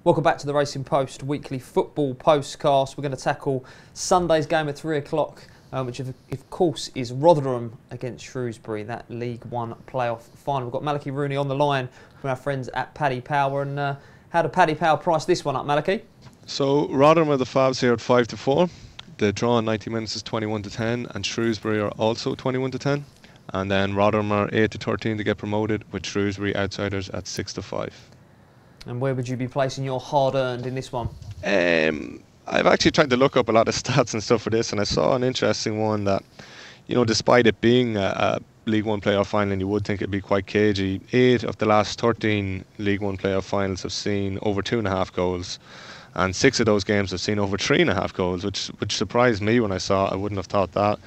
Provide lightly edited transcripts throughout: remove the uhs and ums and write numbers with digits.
Welcome back to the Racing Post weekly football postcast. We're going to tackle Sunday's game at 3 o'clock, which of course is Rotherham against Shrewsbury, that League One playoff final. We've got Malachy Rooney on the line from our friends at Paddy Power. And how did Paddy Power price this one up, Malachy? So Rotherham are the favs here at 5-4. The draw in 90 minutes is 21-10, and Shrewsbury are also 21-10. And then Rotherham are 8-13 to get promoted, with Shrewsbury outsiders at 6-5. And where would you be placing your hard-earned in this one? I've actually tried to look up a lot of stats and stuff for this, and I saw an interesting one that, you know, despite it being a League One playoff final, and you would think it'd be quite cagey, 8 of the last 13 League One playoff finals have seen over 2.5 goals, and 6 of those games have seen over 3.5 goals, which surprised me when I saw it. I wouldn't have thought that.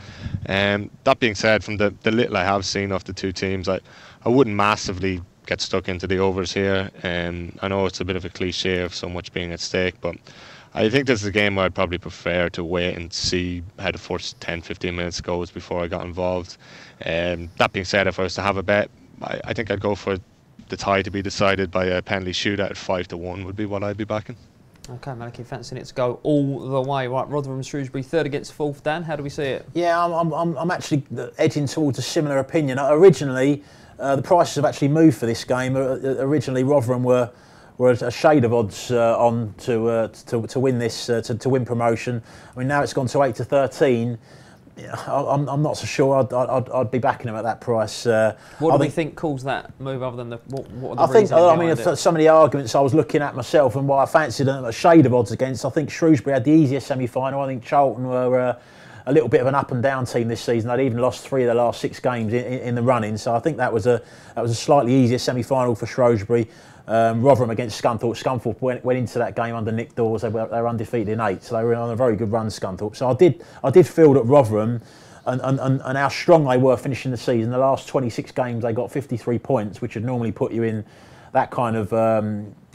That being said, from the little I have seen of the two teams, I wouldn't massively get stuck into the overs here. I know it's a bit of a cliche of so much being at stake, but I think this is a game where I'd probably prefer to wait and see how the first 10-15 minutes goes before I got involved. That being said, if I was to have a bet, I think I'd go for the tie to be decided by a penalty shootout at 5-1 would be what I'd be backing. OK, Malachy, fancying it to go all the way. Right, Rotherham, Shrewsbury, third against fourth. Dan, how do we see it? Yeah, I'm actually edging towards a similar opinion. Originally, the prices have actually moved for this game. Originally, Rotherham were a shade of odds on to win this, to win promotion. I mean, now it's gone to 8-13. I'm not so sure I'd be backing them at that price. What do we think caused that move, other than what are the reasons? I mean, some of the arguments I was looking at myself and what I fancied a shade of odds against. I think Shrewsbury had the easiest semi-final. I think Charlton were a little bit of an up and down team this season. They'd even lost 3 of the last 6 games in the running. So I think that was a slightly easier semi-final for Shrewsbury. Rotherham against Scunthorpe. Scunthorpe went into that game under Nick Dawes. They were undefeated in 8, so they were on a very good run, Scunthorpe. So I did feel that Rotherham and how strong they were finishing the season. The last 26 games they got 53 points, which would normally put you in that kind of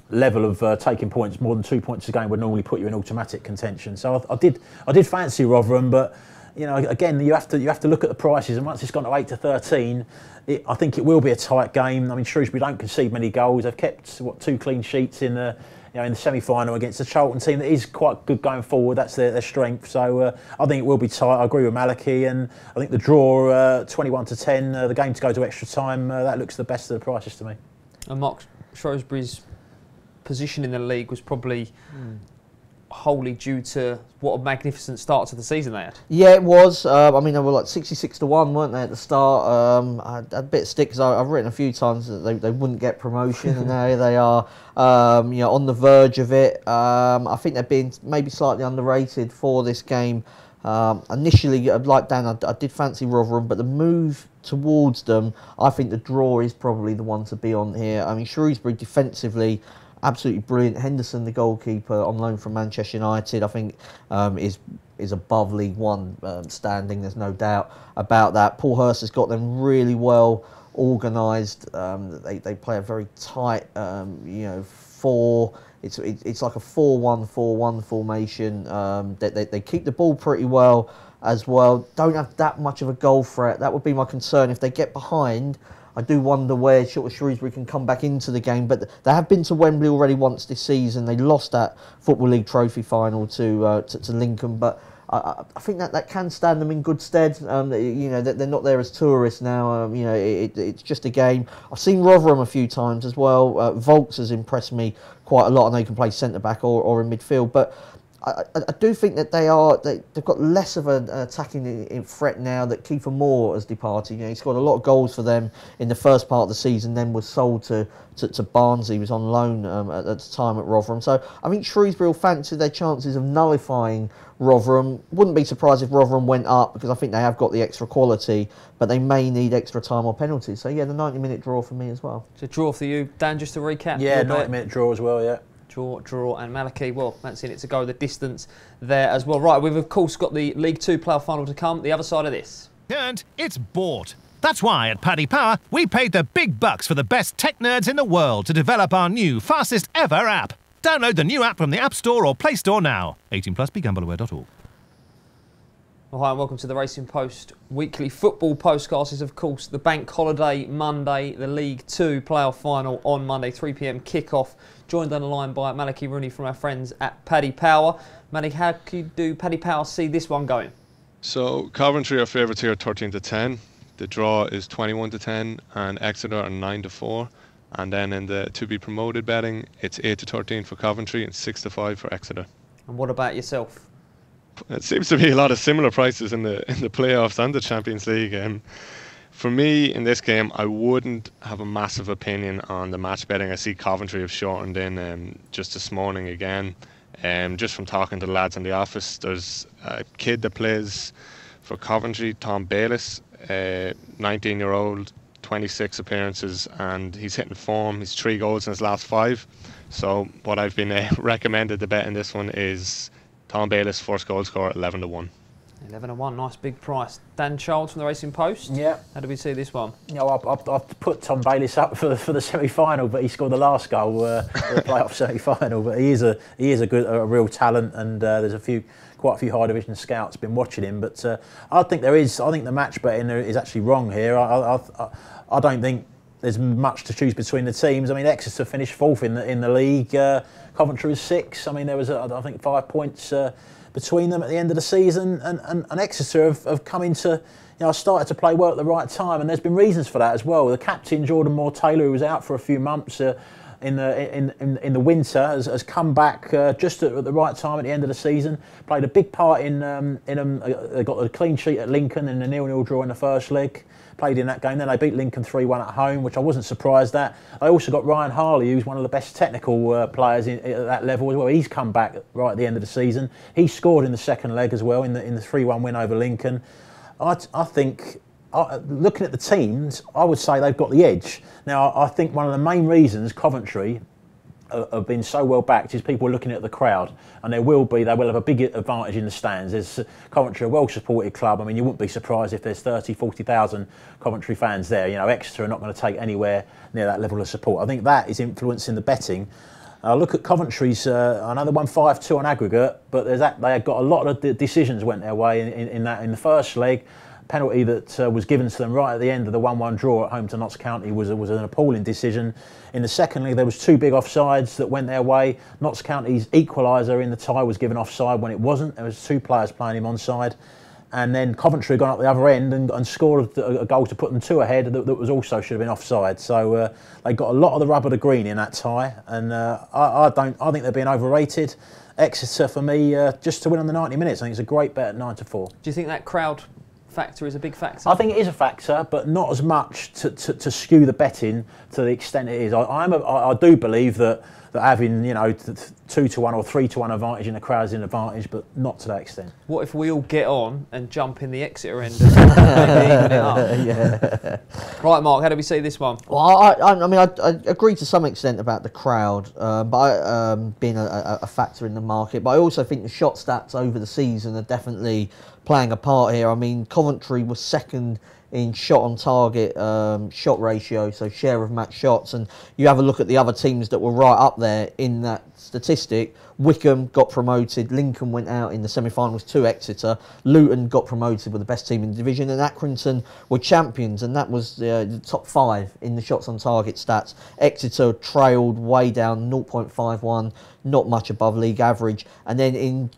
level of taking points. More than 2 points a game would normally put you in automatic contention. So I did fancy Rotherham, but you know, again, you have to look at the prices, and once it's gone to 8-13, I think it will be a tight game. I mean, Shrewsbury don't concede many goals. They've kept 2 clean sheets in the semi-final against the Charlton team that is quite good going forward. That's their strength. So I think it will be tight. I agree with Malachy, and I think the draw 21-10, the game to go to extra time, that looks the best of the prices to me. And Mark, Shrewsbury's position in the league was probably wholly due to what a magnificent start to the season they had. Yeah, it was. I mean, they were like 66-1, weren't they, at the start? I had a bit of stick because I've written a few times that they wouldn't get promotion, and now they are, on the verge of it. I think they're being maybe slightly underrated for this game. Initially, like Dan, I did fancy Rotherham, but the move towards them, I think the draw is probably the one to be on here. I mean, Shrewsbury defensively, absolutely brilliant. Henderson, the goalkeeper, on loan from Manchester United, I think is above League One standing. There's no doubt about that. Paul Hurst has got them really well organised. They play a very tight, 4. It's like a 4-1-4-1 formation. They keep the ball pretty well as well. Don't have that much of a goal threat. That would be my concern. If they get behind, I do wonder where Shrewsbury can come back into the game. But they have been to Wembley already once this season. They lost that Football League Trophy final to Lincoln. But I think that can stand them in good stead. They're not there as tourists now. It's just a game. I've seen Rotherham a few times as well. Volks has impressed me quite a lot. I know he can play centre-back or in midfield. But I do think that they've got less of an attacking threat now that Kiefer Moore has departed. He scored a lot of goals for them in the first part of the season, then was sold to Barnsley. He was on loan at the time at Rotherham. So I think Shrewsbury will fancy their chances of nullifying Rotherham. Wouldn't be surprised if Rotherham went up, because I think they have got the extra quality, but they may need extra time or penalties. So yeah, the 90-minute draw for me as well. So draw for you, Dan, just to recap. Yeah, 90-minute draw as well, yeah. Draw, and Malachy, well, fancying it to go the distance there as well. Right, we've of course got the League Two playoff final to come, the other side of this. And it's bought. That's why at Paddy Power, we paid the big bucks for the best tech nerds in the world to develop our new, fastest ever app. Download the new app from the App Store or Play Store now. 18+, begambleaware.org. Well, hi and welcome to the Racing Post weekly football postcast. Is of course the bank holiday Monday, the League 2 playoff final on Monday, 3 p.m. kickoff. Joined on the line by Malachy Rooney from our friends at Paddy Power. Malachy, how do Paddy Power see this one going? So Coventry are favourites here, 13-10. The draw is 21-10, and Exeter are 9-4. And then in the to be promoted betting, it's 8-13 for Coventry and 6-5 for Exeter. And what about yourself? It seems to be a lot of similar prices in the playoffs and the Champions League. For me, in this game, I wouldn't have a massive opinion on the match betting. I see Coventry have shortened in just this morning again. Just from talking to the lads in the office, there's a kid that plays for Coventry, Tom Bayliss, 19-year-old, 26 appearances, and he's hitting form. He's 3 goals in his last 5. So what I've been recommended to bet in this one is Tom Bayliss, first goal scorer, 11-1. 11-1, nice big price. Dan Charles from the Racing Post. Yeah. How do we see this one? You know, I've put Tom Bayliss up for the semi-final, but he scored the last goal for the playoff semi-final. But he is a real talent, and there's quite a few high division scouts been watching him. But I think the match betting is actually wrong here. I don't think there's much to choose between the teams. I mean, Exeter finished 4th in the league. Coventry was 6th. I mean, there was I think 5 points between them at the end of the season, and Exeter have come into, started to play well at the right time, and there's been reasons for that as well. The captain Jordan Moore-Taylor, who was out for a few months in the winter, has come back just at the right time at the end of the season. Played a big part in them. They got a clean sheet at Lincoln in the 0-0 draw in the first leg. Played in that game. Then they beat Lincoln 3-1 at home, which I wasn't surprised at. They also got Ryan Harley, who's one of the best technical players at that level as well. He's come back right at the end of the season. He scored in the second leg as well in the 3-1 win over Lincoln. I think, looking at the teams, I would say they've got the edge. Now, I think one of the main reasons Coventry have been so well backed is people looking at the crowd, and they will have a big advantage in the stands. There's Coventry, a well supported club. I mean, you wouldn't be surprised if there's 40,000 Coventry fans there. Exeter are not going to take anywhere near that level of support. I think that is influencing the betting. Look at Coventry's. I know they won 5-2 on aggregate, but they had got a lot of decisions went their way in the first leg. Penalty that was given to them right at the end of the 1-1 draw at home to Notts County was an appalling decision. In the second leg, there was 2 big offsides that went their way. Notts County's equaliser in the tie was given offside when it wasn't. There was 2 players playing him onside. And then Coventry had gone up the other end and scored a goal to put them 2 ahead that was also should have been offside. So they got a lot of the rubber to green in that tie, and I think they're being overrated. Exeter for me, just to win on the 90 minutes, I think it's a great bet at 9-4. Do you think that crowd factor is a big factor? I think it is a factor, but not as much to skew the betting to the extent it is. I do believe that having 2-1 or 3-1 advantage in the crowd is an advantage, but not to that extent. What if we all get on and jump in the Exeter end and maybe even it up? Yeah. Right, Mark, how do we see this one? Well, I agree to some extent about the crowd, being a factor in the market, but I also think the shot stats over the season are definitely playing a part here. I mean, Coventry was 2nd in shot on target shot ratio, so share of match shots, and you have a look at the other teams that were right up there in that statistic. Wickham got promoted, Lincoln went out in the semi-finals to Exeter, Luton got promoted with the best team in the division, and Accrington were champions, and that was the top 5 in the shots on target stats. Exeter trailed way down, 0.51, not much above league average. And then in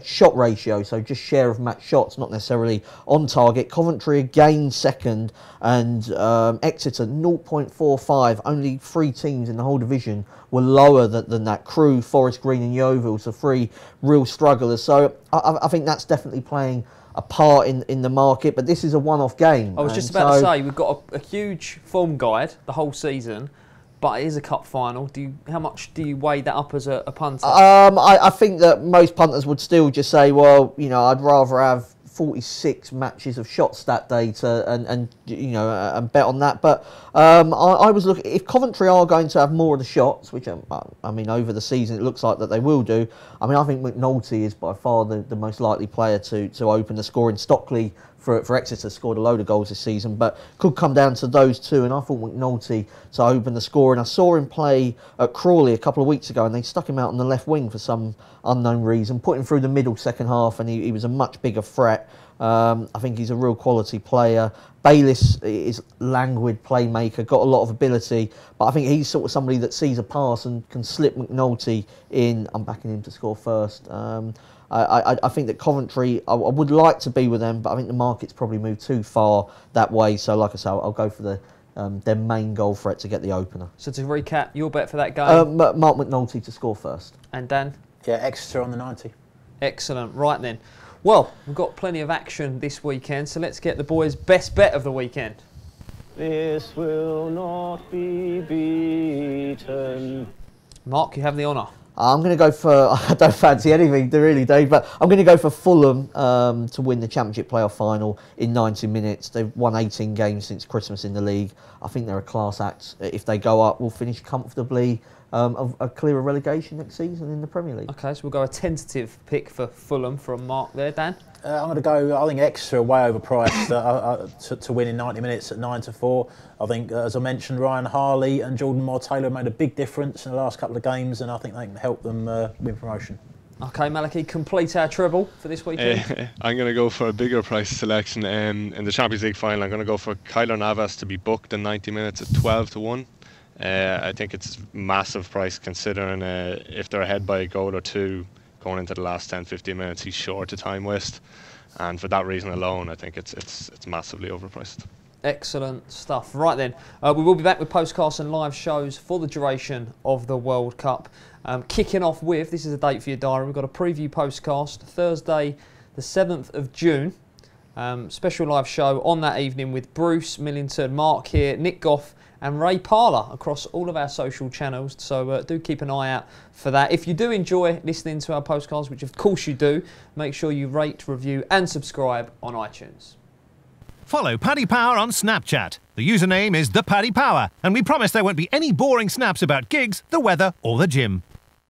shot ratio, so just share of match shots, not necessarily on target, Coventry again 2nd, and Exeter 0.45. Only 3 teams in the whole division were lower than that. Crewe, Forest Green and Yeovil, so 3 real strugglers. So I think that's definitely playing a part in the market, but this is a one-off game. I was just about to say, we've got a huge form guide the whole season, but it is a cup final. How much do you weigh that up as a punter? I think that most punters would still just say, well, I'd rather have 46 matches of shot stat data and bet on that. But I was looking, if Coventry are going to have more of the shots, which I mean over the season it looks like that they will do. I mean, I think McNulty is by far the most likely player to open the scoring. Stockley for Exeter scored a load of goals this season, but could come down to those 2, and I thought McNulty to open the score. And I saw him play at Crawley a couple of weeks ago, and they stuck him out on the left wing for some unknown reason, put him through the middle second half, and he was a much bigger threat. threat. I think he's a real quality player. Bayliss is languid playmaker, got a lot of ability, but I think he's sort of somebody that sees a pass and can slip McNulty in. I'm backing him to score first. I think that Coventry, I would like to be with them, but I think the market's probably moved too far that way. So like I say, I'll go for their main goal threat to get the opener. So to recap, your bet for that game? Mark McNulty to score first. And Dan? Yeah, Exeter on the 90. Excellent. Right then. Well, we've got plenty of action this weekend, so let's get the boys' best bet of the weekend. This will not be beaten. Mark, you have the honour. I'm going to go for, I don't fancy anything, really, Dave, but I'm going to go for Fulham to win the Championship playoff final in 90 minutes. They've won 18 games since Christmas in the league. I think they're a class act. If they go up, we'll finish comfortably a clearer relegation next season in the Premier League. OK, so we'll go a tentative pick for Fulham from Mark there. Dan? I'm going to go, I think Exeter are way overpriced to win in 90 minutes at 9-4. I think, as I mentioned, Ryan Harley and Jordan Moore-Taylor made a big difference in the last couple of games, and I think they can help them win promotion. OK, Malachy, complete our treble for this weekend. I'm going to go for a bigger price selection in the Champions League final. I'm going to go for Kyler Navas to be booked in 90 minutes at 12-1. I think it's massive price considering if they're ahead by a goal or two going into the last 10-15 minutes, he's sure to time waste, and for that reason alone I think it's massively overpriced. Excellent stuff. Right then, we will be back with postcasts and live shows for the duration of the World Cup. Kicking off with, this is a date for your diary, we've got a preview postcast Thursday the 7th of June. Special live show on that evening with Bruce Millington, Mark here, Nick Goff and Ray Parler across all of our social channels, so do keep an eye out for that. If you do enjoy listening to our postcards, which of course you do, make sure you rate, review and subscribe on iTunes. Follow Paddy Power on Snapchat. The username is ThePaddyPower, and we promise there won't be any boring snaps about gigs, the weather or the gym.